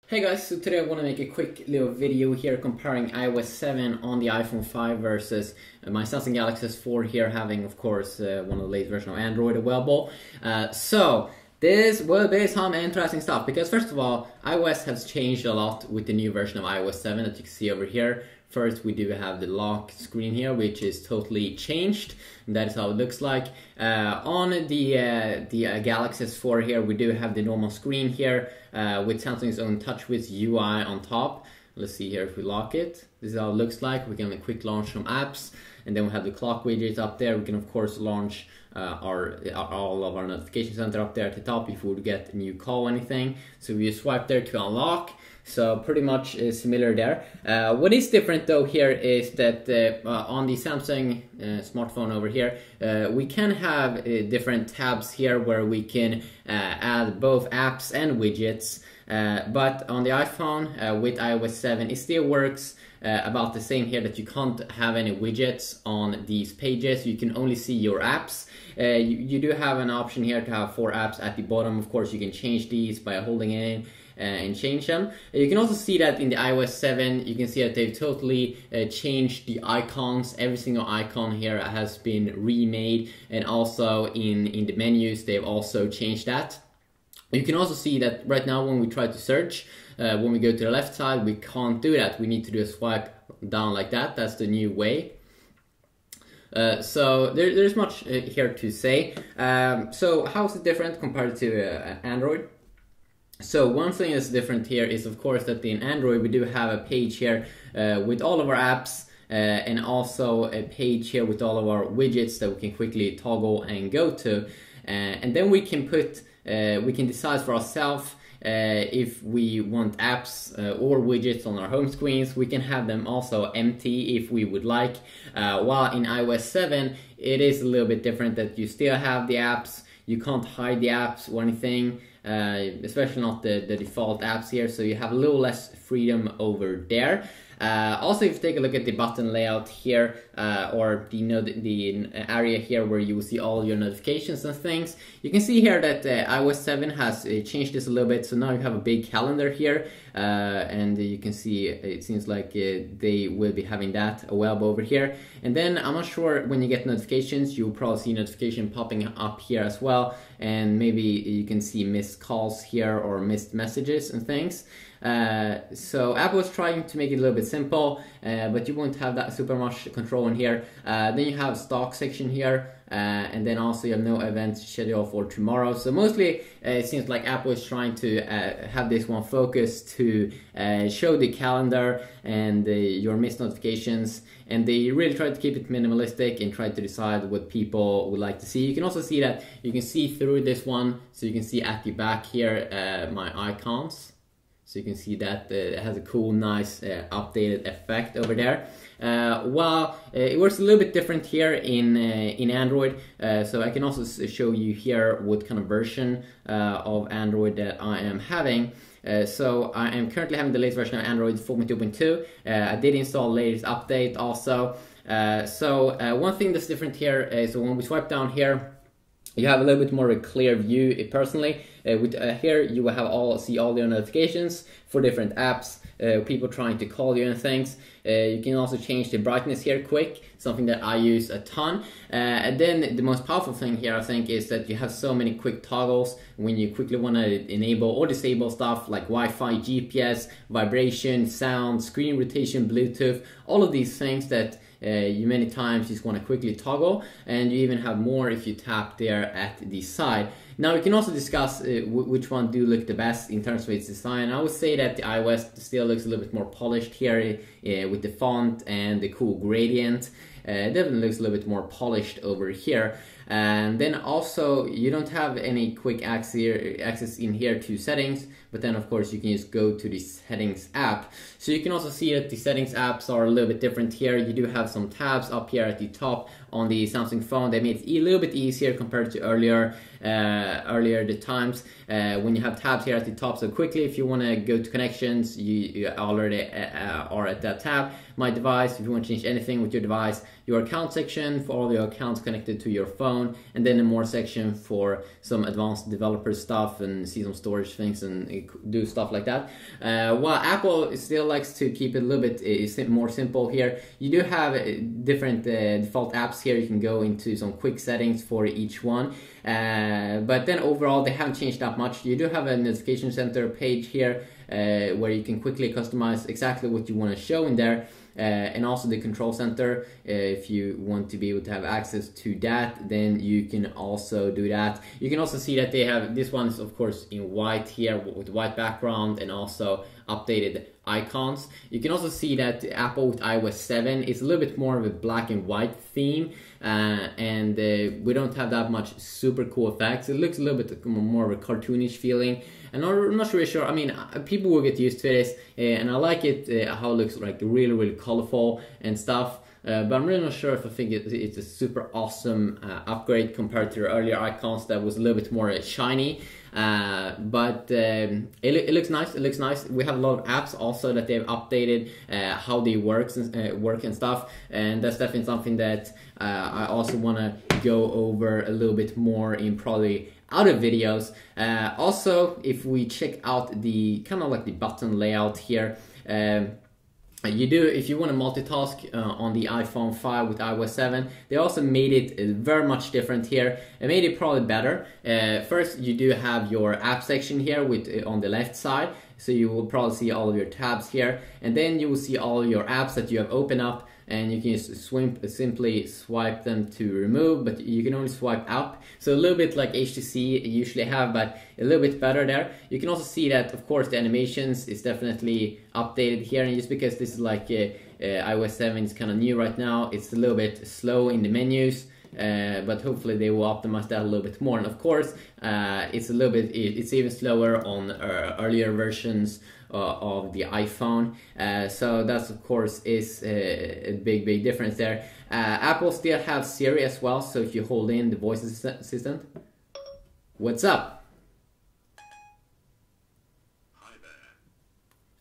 Hey guys, so today I want to make a quick little video here comparing iOS 7 on the iPhone 5 versus my Samsung Galaxy S4 here, having of course one of the latest versions of Android available. There's some interesting stuff because first of all, iOS has changed a lot with the new version of iOS 7 that you can see over here. First, we do have the lock screen here, which is totally changed. That is how it looks like. On the Galaxy S4 here, we do have the normal screen here with Samsung's own TouchWiz UI on top. Let's see here if we lock it. This is how it looks like. We can quick launch some apps, and then we have the clock widget up there. We can of course launch all of our notification center up there at the top if we would get a new call or anything. So we swipe there to unlock. So pretty much similar there. What is different though here is that on the Samsung smartphone over here, we can have different tabs here where we can add both apps and widgets. But on the iPhone with iOS 7, it still works about the same here, that you can't have any widgets on these pages. You can only see your apps. You do have an option here to have 4 apps at the bottom. Of course, you can change these by holding it in and change them. You can also see that in the iOS 7, you can see that they've totally changed the icons. Every single icon here has been remade, and also in the menus, they've also changed that. You can also see that right now when we try to search, when we go to the left side, we can't do that. We need to do a swipe down like that. That's the new way. So there's much here to say. So how is it different compared to Android? So one thing that's different here is of course that in Android we do have a page here with all of our apps and also a page here with all of our widgets that we can quickly toggle and go to, and then we can decide for ourselves if we want apps or widgets on our home screens. We can have them also empty if we would like. While in iOS 7 it is a little bit different, that you still have the apps. You can't hide the apps or anything, especially not the default apps here, so you have a little less freedom over there. Also, if you take a look at the button layout here, or the area here where you will see all your notifications and things, you can see here that iOS 7 has changed this a little bit. So now you have a big calendar here, and you can see it seems like they will be having that available over here. And then I'm not sure, when you get notifications, you'll probably see notification popping up here as well, and maybe you can see missed calls here or missed messages and things. So Apple is trying to make it a little bit simple, but you won't have that super much control in here. Then you have stock section here, and then also you have no events scheduled for tomorrow. So mostly it seems like Apple is trying to have this one focus to show the calendar and your missed notifications, and they really try to keep it minimalistic and try to decide what people would like to see. You can also see that you can see through this one, so you can see at the back here my icons. So you can see that it has a cool, nice, updated effect over there. While it works a little bit different here in Android. So I can also show you here what kind of version of Android that I am having. So I am currently having the latest version of Android 4.2.2. I did install the latest update also. One thing that's different here is when we swipe down here, you have a little bit more of a clear view. Personally, here you will have see all your notifications for different apps, people trying to call you and things. You can also change the brightness here quick, something that I use a ton. And then the most powerful thing here, I think, is that you have so many quick toggles when you quickly want to enable or disable stuff like Wi-Fi, GPS, vibration, sound, screen rotation, Bluetooth, all of these things that you many times just want to quickly toggle, and you even have more if you tap there at the side. Now we can also discuss which one do look the best in terms of its design. I would say that the iOS still looks a little bit more polished here with the font and the cool gradient. It definitely looks a little bit more polished over here. And then also you don't have any quick access in here to settings, but then of course you can just go to the settings app. So you can also see that the settings apps are a little bit different here. You do have some tabs up here at the top on the Samsung phone. They made it a little bit easier compared to earlier the times when you have tabs here at the top. So quickly, if you want to go to connections, you already are at that tab. My device, if you want to change anything with your device, your account section for all your accounts connected to your phone, and then a more section for some advanced developer stuff and see some storage things and do stuff like that. While Apple still likes to keep it a little bit more simple here, you do have different default apps here. You can go into some quick settings for each one. But then overall, they haven't changed that much. You do have a notification center page here where you can quickly customize exactly what you want to show in there. And also the control center, if you want to be able to have access to that, then you can also do that. You can also see that they have, this one is of course in white here with white background and also updated icons. You can also see that Apple with iOS 7 is a little bit more of a black and white theme, and we don't have that much super cool effects. It looks a little bit more of a cartoonish feeling, and I'm not really sure. I mean, people will get used to this, and I like it how it looks like really colorful and stuff. But I'm really not sure if I think it's a super awesome upgrade compared to the earlier icons that was a little bit more shiny. But it looks nice. It looks nice. We have a lot of apps also that they've updated how they work and stuff, and that's definitely something that I also want to go over a little bit more in probably other videos. Also, if we check out the kind of like the button layout here. If you want to multitask on the iPhone 5 with iOS 7, they also made it very much different here. It made it probably better. First, you do have your app section here on the left side, so you will probably see all of your tabs here, and then you will see all your apps that you have opened up, and you can just simply swipe them to remove, but you can only swipe up. So a little bit like HTC usually have, but a little bit better there. You can also see that, of course, the animations is definitely updated here, and just because this is like iOS 7 is kind of new right now, it's a little bit slow in the menus. But hopefully they will optimize that a little bit more. And of course, it's even slower on earlier versions of the iPhone. So that's of course is a big difference there. Apple still have Siri as well. So if you hold in the voice assistant, what's up?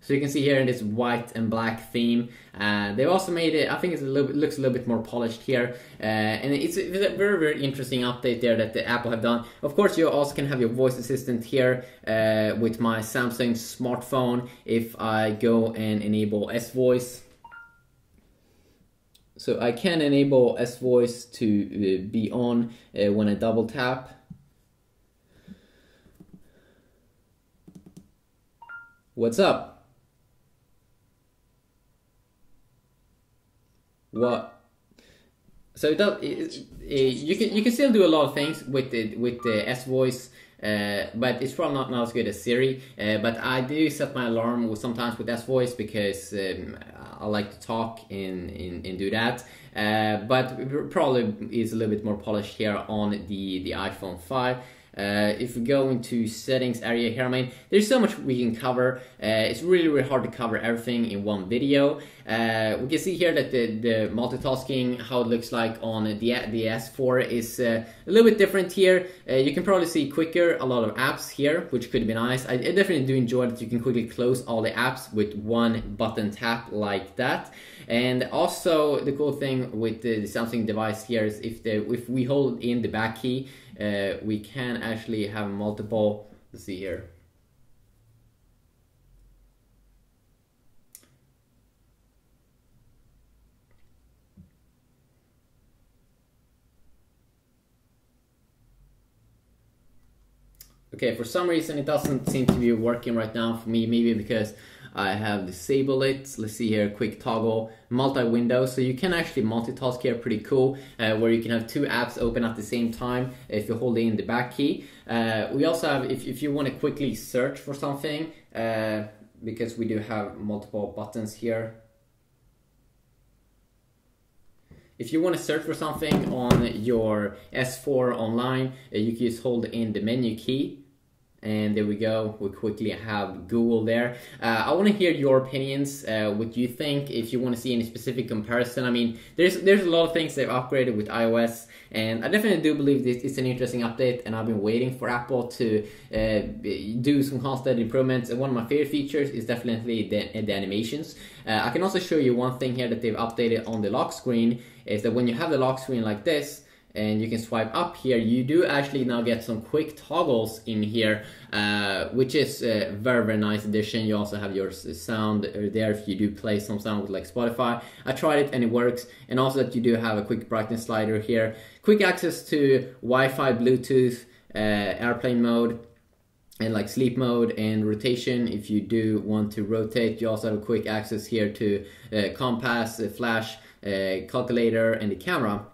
So you can see here in this white and black theme, they've also made it, I think looks a little bit more polished here, and it's a very interesting update there that the Apple have done. Of course, you also can have your voice assistant here with my Samsung smartphone. If I go and enable S-Voice, so I can enable S-Voice to be on when I double tap. What's up? What? So you can still do a lot of things with the S-Voice, but it's probably not as good as Siri. But I do set my alarm sometimes with S-Voice because I like to talk and do that. But it probably is a little bit more polished here on the iPhone 5. If we go into settings area here, I mean, there's so much we can cover. It's really hard to cover everything in one video. We can see here that the multitasking, how it looks like on the S4 is a little bit different here. You can probably see quicker a lot of apps here, which could be nice. I definitely do enjoy that you can quickly close all the apps with one button tap like that. And also the cool thing with the Samsung device here is if we hold in the back key, we can actually have multiple, let's see here. Okay, for some reason it doesn't seem to be working right now for me, maybe because I have disabled it. Let's see here, quick toggle, multi-window. So you can actually multitask here, pretty cool, where you can have two apps open at the same time if you hold in the back key. We also have, if you want to quickly search for something, because we do have multiple buttons here. If you want to search for something on your S4 online, you can just hold in the menu key, and there we go. We quickly have Google there. I want to hear your opinions, what you think, if you want to see any specific comparison. I mean, there's a lot of things they've upgraded with iOS, and I definitely do believe this is an interesting update, and I've been waiting for Apple to do some constant improvements. And one of my favorite features is definitely the animations. I can also show you one thing here that they've updated on the lock screen, is that when you have the lock screen like this, and you can swipe up here, you do actually now get some quick toggles in here, which is a very, very nice addition. You also have your sound there if you do play some sound with like Spotify. I tried it and it works. And also that you do have a quick brightness slider here. Quick access to Wi-Fi, Bluetooth, airplane mode, and like sleep mode and rotation. If you do want to rotate, you also have a quick access here to compass, flash, calculator, and the camera.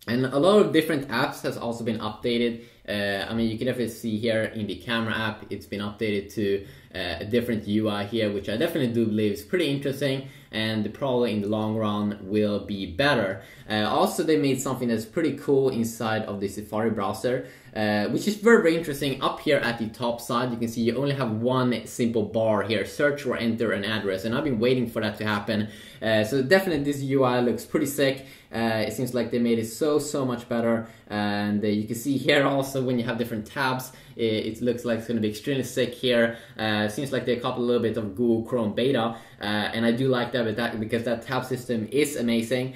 And a lot of different apps has also been updated. I mean, you can definitely see here in the camera app, it's been updated to a different UI here, which I definitely do believe is pretty interesting, and probably in the long run will be better. Also, they made something that's pretty cool inside of the Safari browser, which is very, very interesting. Up here at the top side, you can see you only have one simple bar here, search or enter an address, and I've been waiting for that to happen. So definitely this UI looks pretty sick. It seems like they made it so much better, and you can see here also when you have different tabs, it looks like it's going to be extremely sick here. Seems like they copied a little bit of Google Chrome beta, and I do like that, because that tab system is amazing.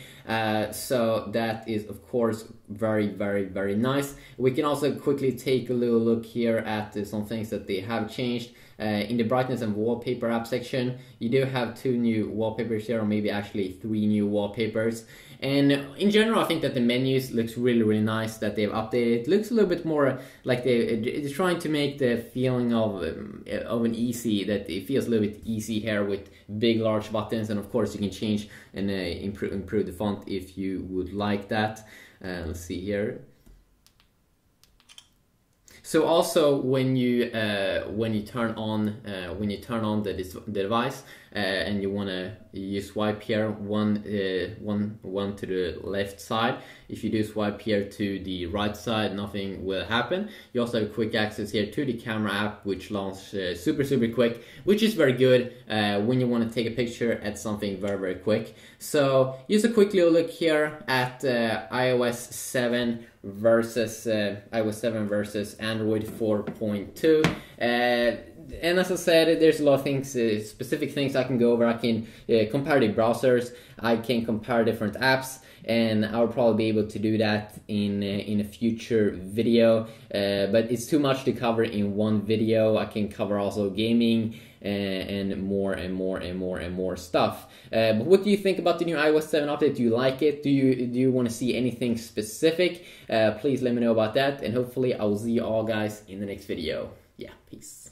So that is of course very nice. We can also quickly take a little look here at some things that they have changed. In the brightness and wallpaper app section, you do have 2 new wallpapers here, or maybe actually 3 new wallpapers. And in general, I think that the menus looks really nice that they've updated. It looks a little bit more like they're trying to make the feeling of an easy, that it feels a little bit easy here with big large buttons, and of course you can change and improve the font if you would like that. Let's see here. So also when you turn on the device, and you swipe here one to the left side. If you do swipe here to the right side, nothing will happen. You also have quick access here to the camera app, which launches super quick, which is very good when you want to take a picture at something very quick. So just a quick little look here at iOS 7 versus Android 4.2. And as I said, there's a lot of things, specific things I can go over. I can compare the browsers, I can compare different apps, and I'll probably be able to do that in a future video. But it's too much to cover in one video. I can cover also gaming and more stuff. But what do you think about the new iOS 7 update? Do you like it? Do you want to see anything specific? Please let me know about that, and hopefully I will see you all guys in the next video. Yeah, peace.